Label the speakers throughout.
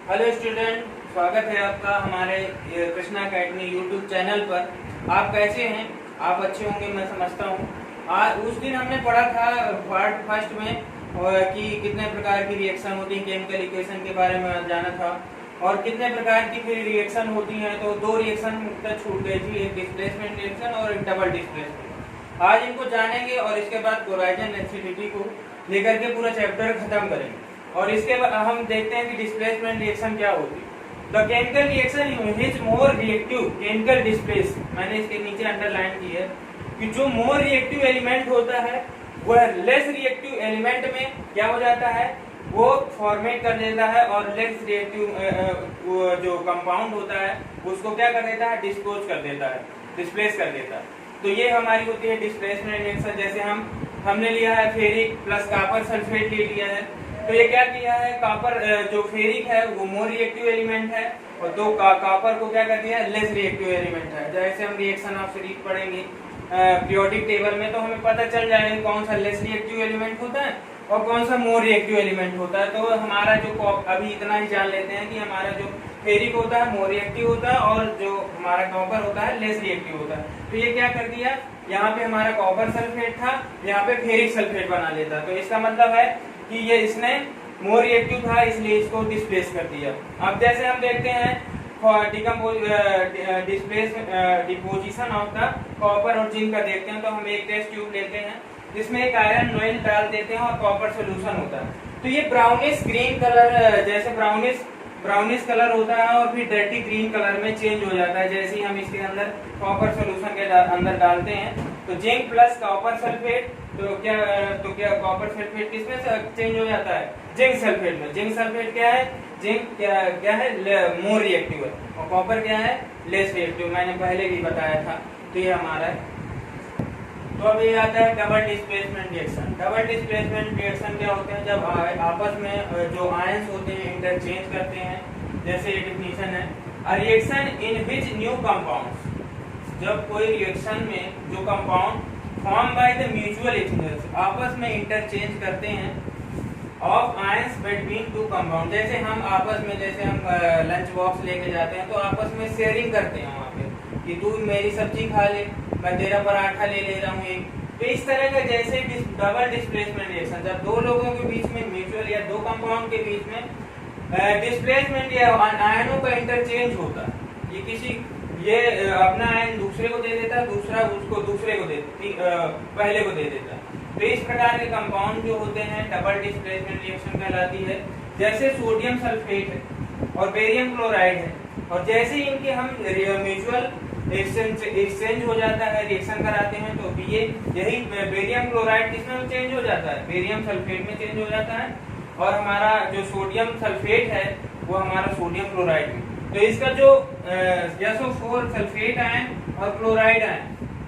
Speaker 1: Hello student, स्वागत है आपका हमारे कृष्णा अकेडमी यूट्यूब चैनल पर। आप कैसे हैं? आप अच्छे होंगे मैं समझता हूँ। आज उस दिन हमने पढ़ा था पार्ट फर्स्ट में कि कितने प्रकार की रिएक्शन होती है, केमिकल इक्वेशन के बारे में जाना था और कितने प्रकार की फिर रिएक्शन होती हैं। तो दो रिएक्शन मुख्यतः छूट गई थी, एक डिस्प्लेसमेंट रिएक्शन और एक डबल डिस्प्लेसमेंट। आज इनको जानेंगे और इसके बाद क्लोराइड एसिडिटी को लेकर के पूरा चैप्टर खत्म करेंगे। और इसके बाद हम देखते हैं कि डिस्प्लेसमेंट रिएक्शन क्या होती है। The chemical reaction is more reactive chemical displace, मैंने इसके नीचे अंडरलाइन की है कि जो मोर रिएक्टिव एलिमेंट होता है वह लेस रिएक्टिव एलिमेंट में क्या हो जाता है, वो फॉर्मेट कर देता है और लेस रिएक्टिव जो कंपाउंड होता है उसको क्या कर देता है, डिस्पोज कर देता है, डिस्प्लेस कर देता है। तो ये हमारी होती है डिस्प्लेसमेंट रिएक्शन। जैसे हमने लिया है फेरिक प्लस कॉपर सल्फेट ले लिया है, तो ये क्या किया है, कॉपर जो फेरिक है वो मोर रिएक्टिव एलिमेंट है और दो कॉपर को क्या कर दिया है, लेस रिएक्टिव एलिमेंट है। जैसे हम रिएक्शन ऑफ सीरीज पढ़ेंगे पीरियोडिक टेबल में तो हमें पता चल जाएगा कौन सा लेस रिएक्टिव एलिमेंट होता है और कौन सा मोर रिएक्टिव एलिमेंट होता है। तो हमारा जो अभी इतना ही जान लेते हैं कि हमारा जो फेरिक होता है मोर रिएक्टिव होता है और जो हमारा कॉपर होता है लेस रिएक्टिव होता है। तो ये क्या कर दिया, यहाँ पे हमारा कॉपर सल्फेट था, यहाँ पे फेरिक सल्फेट बना लेता। तो इसका मतलब है कि ये इसने मोर रिएक्टिव था इसलिए इसको डिस्प्लेस कर दिया। अब जैसे हम देखते हैं डिपोजिशन ऑफ द कॉपर और जिंक का देखते हैं, तो हम एक टेस्ट ट्यूब लेते हैं, इसमें एक आयरन नॉइल डाल देते हैं और कॉपर सोल्यूशन होता है। तो ये ब्राउनिश ग्रीन कलर, जैसे ब्राउनिश कलर होता है और फिर डर्टी ग्रीन कलर में चेंज हो जाता है जैसे ही हम इसके अंदर कॉपर सोल्यूशन के अंदर डालते हैं। तो जिंक प्लस कॉपर सल्फेट, तो क्या कॉपर सल्फेट किसमें चेंज हो जाता है, जिंक सल्फेट में। जिंक सल्फेट क्या है, जिंक क्या है, मोर रिएक्टिव है और कॉपर क्या है, लेस रिएक्टिव, मैंने पहले भी बताया था। तो ये हमारा है। तो अब ये आता है double displacement reaction. Double displacement reaction क्या होते हैं, जब आपस में जो आयंस होते हैं इंटरचेंज करते हैं। जैसे ये डिफिनीशन है, a reaction in which new compounds, जब कोई रिएक्शन में जो compound form by the mutual exchange आपस में इंटरचेंज करते हैं of ions between two compound. जैसे हम आपस में, जैसे हम लंच बॉक्स लेके जाते हैं तो आपस में शेयरिंग करते हैं वहाँ पे कि तू मेरी सब्जी खा ले, मैं तेरा पराठा ले रहा हूँ एक। तो इस तरह का जैसे डबल डिस्प्लेसमेंट रिएक्शन, जब दो लोगों के बीच में म्यूचुअल या दो कंपाउंड के बीच में डिस्प्लेसमेंट या आयनों का इंटरचेंज होता है, ये किसी ये अपना आयन दूसरे को दे देता है, दूसरा उसको दूसरे को पहले को दे देता है। तो इस प्रकार के कंपाउंड जो होते हैं डबल डिस्प्लेसमेंट रिएक्शन कहलाती है। जैसे सोडियम सल्फेट है और बेरियम क्लोराइड है, और जैसे ही इनके हम म्यूचुअल एक्सचेंज हो जाता है, रिएक्शन कराते हैं, तो यही बेरियम क्लोराइड किसमें चेंज हो जाता है, बेरियम सल्फेट में चेंज हो जाता है, और हमारा जो सोडियम सल्फेट है वो हमारा सोडियम क्लोराइड में। तो इसका जो SO4 सल्फेट आयन और क्लोराइड आयन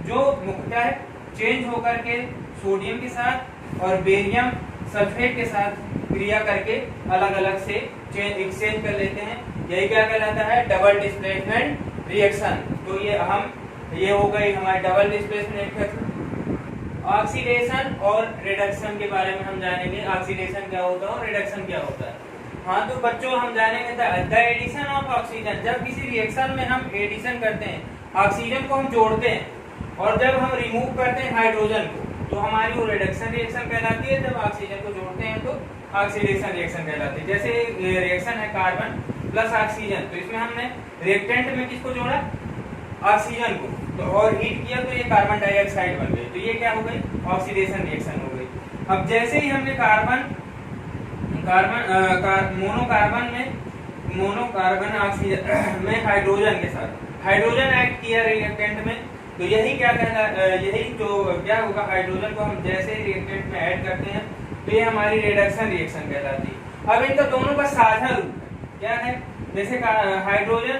Speaker 1: जो क्या है, चेंज होकर के सोडियम के साथ और बेरियम सल्फेट के साथ क्रिया करके अलग अलग से एक्सचेंज कर लेते हैं। यही क्या कहलाता है, डबल डिस्प्लेसमेंट रिएक्शन। तो ये हो गई हमारी डबल डिस्प्लेसमेंट रिएक्शन। ऑक्सीडेशन और रिडक्शन के बारे में हम जानेंगे, ऑक्सीडेशन क्या होता है और रिडक्शन क्या होता है। हाँ तो बच्चों हम जानेंगे द एडिशन ऑफ ऑक्सीजन। जब किसी रिएक्शन में हम एडिशन करते हैं, ऑक्सीजन को हम जोड़ते हैं और जब हम रिमूव करते हैं हाइड्रोजन को, तो हमारी वो रिडक्शन रिएक्शन कहलाती है। जब ऑक्सीजन को जोड़ते हैं तो ऑक्सीडेशन रिएक्शन कहलाती है। जैसे रिएक्शन है कार्बन प्लस ऑक्सीजन, तो इसमें हमने रिएक्टेंट में किसको जोड़ा, ऑक्सीजन को, तो और हीट किया तो ये कार्बन डाइऑक्साइड बन गई। तो ये क्या हो गई, ऑक्सीडेशन रिएक्शन हो गई। अब जैसे ही हमने मोनोकार्बन ऑक्सीजन में हाइड्रोजन के साथ हाइड्रोजन ऐड किया रिएक्टेंट में, तो यही क्या कहना, यही जो क्या होगा, हाइड्रोजन को हम जैसे ही रिएक्टेंट में ऐड करते हैं तो ये हमारी रिडक्शन रिएक्शन कहलाती है। अब इनका दोनों का साझा रूप क्या है, जैसे हाइड्रोजन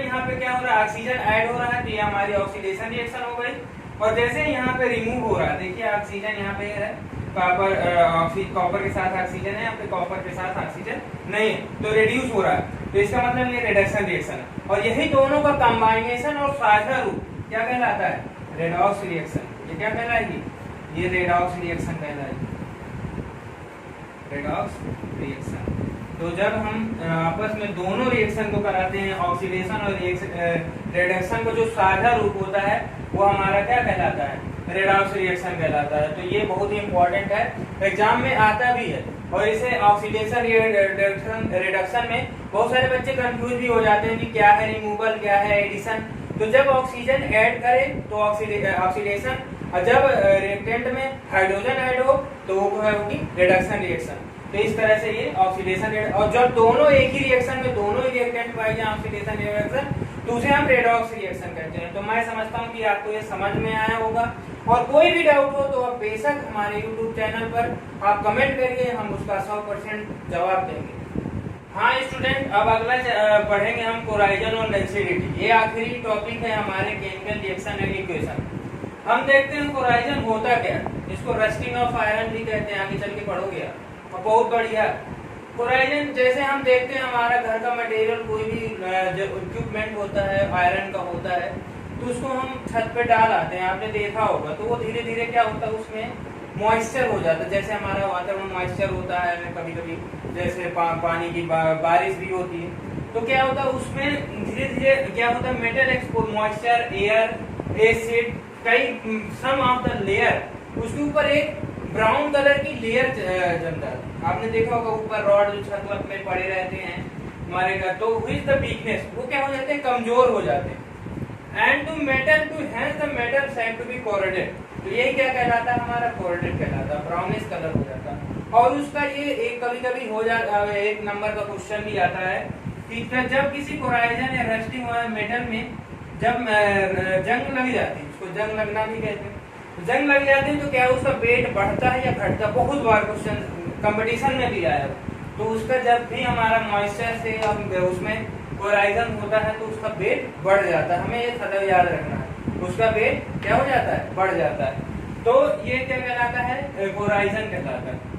Speaker 1: यहाँ पे क्या हो रहा है, ऑक्सीजन ऐड हो रहा है, तो ये हमारी ऑक्सीडेशन रिएक्शन हो गई। और जैसे यहाँ पे रिमूव हो रहा है, देखिए ऑक्सीजन यहाँ पे है, कॉपर के साथ ऑक्सीजन है, यहाँ पे कॉपर के साथ ऑक्सीजन नहीं है, तो रिड्यूस हो रहा है। तो इसका मतलब ये रिडक्शन रिएक्शन है। और यही दोनों का कॉम्बाइनेशन और साझा रूप क्या कहलाता है, रेडॉक्स रिएक्शन। ये क्या कहलाएगी, ये रेडॉक्स रिएक्शन कहलाएगी, रेडॉक्स रिएक्शन। तो जब हम आपस में दोनों रिएक्शन को कराते हैं, ऑक्सीडेशन और रिडक्शन को, जो साझा रूप होता है वो हमारा क्या कहलाता है, रेडॉक्स रिएक्शन कहलाता है। तो ये बहुत ही इंपॉर्टेंट है, एग्जाम में आता भी है। और इसे ऑक्सीडेशन रिडक्शन में बहुत सारे बच्चे कंफ्यूज भी हो जाते हैं कि क्या है रिमूवल, क्या है एडिशन। तो जब ऑक्सीजन ऐड करे तो ऑक्सीडेशन, और जब रिएक्टेंट में हाइड्रोजन ऐड हो तो वो होगी रिडक्शन रिएक्शन। तो इस तरह से ये ऑक्सीडेशन, और जब दोनों एक ही रिएक्शन में दोनों ही रिएक्टेंट पाए जाए ऑक्सीडेशन रिएक्शन, तो उसे हम रेडॉक्स रिएक्शन कहते हैं। तो मैं समझता हूँ कि आपको ये समझ में आया होगा। और कोई भी डाउट हो तो आप बेशक हमारे YouTube चैनल पर आप कमेंट करिए, हम उसका 100% जवाब देंगे। हाँ स्टूडेंट, अब अगला पढ़ेंगे हम कोराइजन और डेंसिटी। ये आखिरी टॉपिक है हमारे केमिकल रिएक्शन एंड इक्वेशन। हम देखते हैं कोराइजन होता क्या, इसको रस्टिंग ऑफ आयरन भी कहते हैं, आगे चल के पढ़ोगे आप। और बहुत बढ़िया कोराइजन, जैसे हम देखते हैं हमारा घर का मटेरियल, कोई भी इक्विपमेंट होता है आयरन का होता है, तो उसको हम छत पे डाल आते हैं, आपने देखा होगा। तो वो धीरे धीरे क्या होता है, उसमें मॉइस्चर हो जाता है। जैसे हमारा वातावरण मॉइस्चर होता है, कभी कभी जैसे पानी की बारिश भी होती है, तो क्या होता है उसमें धीरे धीरे क्या होता है, metal expose, moisture, air, acid, कई सम ऑफ द लेयर, उसके ऊपर एक ब्राउन कलर की लेयर जमता है। आपने देखा होगा ऊपर रॉड जो छत वत में पड़े रहते हैं हमारे घर, तो हुई द वीकनेस, वो क्या हो जाते हैं, कमजोर हो जाते हैं। And to metal, to hence the metal said to be corroded, तो यही क्या कहलाता है, हमारा कोरोडेड कहलाता है, ब्राउनिश कलर हो जाता है। और उसका ये एक कभी कभी हो जाता है, एक नंबर का क्वेश्चन भी आता है कि जब किसी कोराइजन या रस्टिंग मेटल में जब जंग लग जाती है, उसको जंग लगना भी कहते हैं, जंग लग जाती है, तो क्या उसका वेट बढ़ता है या घटता। बहुत बार क्वेश्चन कंपटीशन में भी आया। तो उसका जब भी हमारा मॉइस्चर से उसमें कोराइजन होता है तो उसका वेट बढ़ जाता है, हमें ये सदैव याद रखना है, उसका वेट क्या हो जाता है, बढ़ जाता है। तो ये क्या कहलाता है, कोराइजन कहलाता है।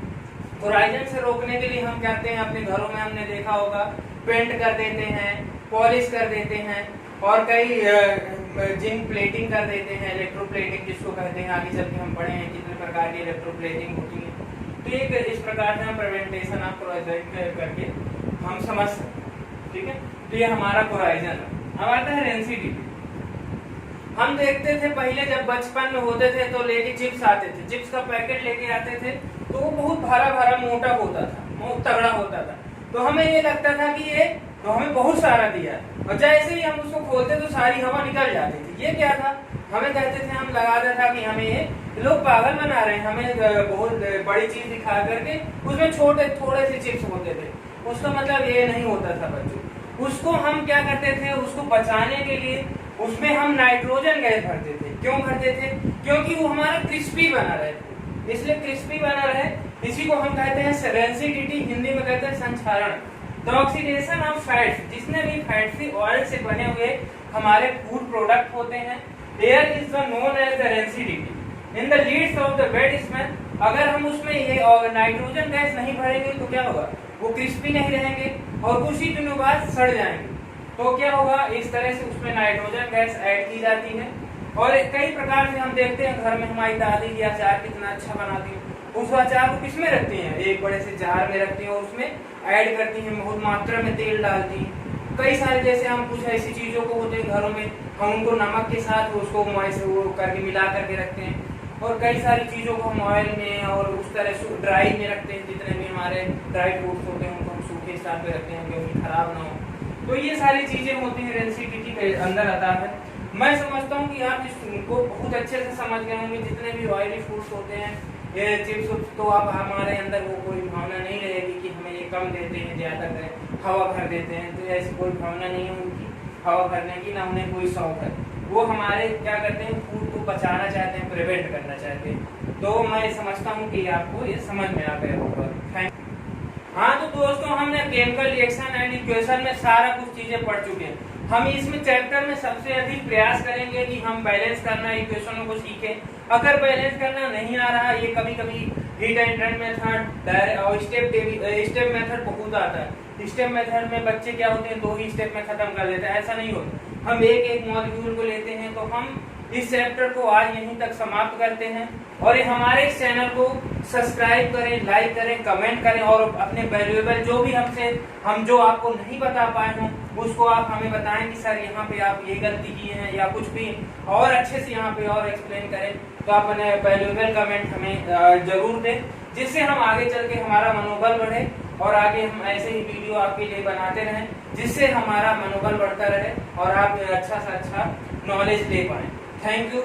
Speaker 1: कोराइजन से रोकने के लिए हम कहते हैं, अपने घरों में हमने देखा होगा, पेंट कर देते हैं, पॉलिश कर देते हैं, और कई जिंक प्लेटिंग कर देते हैं, इलेक्ट्रोप्लेटिंग जिसको कहते हैं। आगे चल के हम पढ़े हैं कितने प्रकार की इलेक्ट्रोप्लेटिंग होती है। तो ये इस प्रकार से हम प्रिवेंटेशन ऑफ कोराइजन करके हम समझ सकते हैं, ठीक है। तो ये हमारा कोराइजन है। अब आता है डेंसिटी। हम देखते थे पहले जब बचपन में होते थे तो लेके चिप्स आते थे, चिप्स का पैकेट लेके आते थे, तो वो बहुत भरा भरा मोटा होता था, बहुत तगड़ा होता था। तो हमें ये लगता था कि ये तो हमें बहुत सारा दिया, और जैसे ही हम उसको खोलते तो सारी हवा निकल जाती थी। ये क्या था, हमें कहते थे, हम लगाते था कि हमें ये लोग पागल बना रहे हैं, हमें बहुत बड़ी चीज दिखा करके उसमें छोटे थोड़े से चिप्स होते थे। उसका मतलब ये नहीं होता था बच्चों। उसको हम क्या करते थे, उसको बचाने के लिए उसमें हम नाइट्रोजन गैस भरते थे। क्यों भरते थे, क्योंकि वो हमारा क्रिस्पी बना रहे, इसलिए क्रिस्पी बना रहे। इसी को हम कहते हैं सेरेंसिडिटी, हिंदी में कहते हैं संक्षारण। तो ऑक्सीडेशन ऑफ फैट्स, जितने भी फैट्स थी ऑयल से बने हुए हमारे फूड प्रोडक्ट होते हैं, air is the known as the rancidity in the leads of the wet smell. अगर हम उसमें ये नाइट्रोजन गैस नहीं भरेंगे तो क्या होगा, वो क्रिस्पी नहीं रहेंगे और कुछ ही दिनों बाद सड़ जाएंगे। तो क्या होगा, इस तरह से उसमें नाइट्रोजन गैस ऐड की जाती है। और कई प्रकार से हम देखते हैं घर में हमारी दादी की अचार कितना अच्छा बनाती है, उस अचार को किसमें रखती हैं, एक बड़े से जार में रखती हैं और उसमें ऐड करती हैं, बहुत मात्रा में तेल डालती हैं। कई सारे जैसे हम कुछ ऐसी चीजों को होते हैं घरों में, हम उनको नमक के साथ उसको वो करके मिला करके रखते हैं। और कई सारी चीजों को हम ऑयल में और उस तरह से ड्राई में रखते हैं, जितने भी हमारे ड्राई फ्रूट्स होते हैं उनको हम सूखे स्थान पे रखते हैं क्योंकि खराब ना हो। तो ये सारी चीजें होती हैं, रेंसिडिटी के अंदर आता है। मैं समझता हूँ कि आप इसको बहुत अच्छे से समझ गए होंगे। जितने भी ऑयली फूड्स होते हैं, ये चिप्स, तो अब हमारे अंदर वो कोई भावना नहीं रहेगी कि हमें ये कम देते हैं, ज्यादा हवा भर देते हैं। तो ऐसी कोई भावना नहीं है उनकी हवा भरने की, ना उन्हें कोई शौक है। वो हमारे क्या करते हैं, फूड को बचाना चाहते हैं, प्रिवेंट करना चाहते हैं। तो मैं समझता हूँ कि आपको ये समझ में आ गया होगा। Thank you. हाँ तो दोस्तों, हमने केमिकल रिएक्शन एंड इक्वेशन में सारा कुछ चीजें पढ़ चुके हैं। हम इसमें चैप्टर में सबसे अधिक प्रयास करेंगे कि हम बैलेंस करना इक्वेशनों को सीखें। अगर बैलेंस करना नहीं आ रहा, ये कभी कभी हीट एंड रन मेथड और स्टेप मेथड बहुत आता है। स्टेप मेथड में बच्चे क्या होते हैं, 2 ही स्टेप में खत्म कर देते हैं, ऐसा नहीं होता। हम एक एक मॉलिक्यूल को लेते हैं। तो हम इस चैप्टर को आज यहीं तक समाप्त करते हैं और हमारे इस चैनल को सब्सक्राइब करें, लाइक करें, कमेंट करें और अपने वैल्यूएबल जो भी हम जो आपको नहीं बता पाए हों उसको आप हमें बताएं कि सर यहाँ पे आप ये गलती किए हैं या कुछ भी और अच्छे से यहाँ पे और एक्सप्लेन करें। तो आप अपने वैल्यूएबल कमेंट हमें जरूर दें, जिससे हम आगे चल के हमारा मनोबल बढ़े और आगे हम ऐसे ही वीडियो आपके लिए बनाते रहें, जिससे हमारा मनोबल बढ़ता रहे और आप अच्छा से अच्छा नॉलेज ले पाएं। Thank you.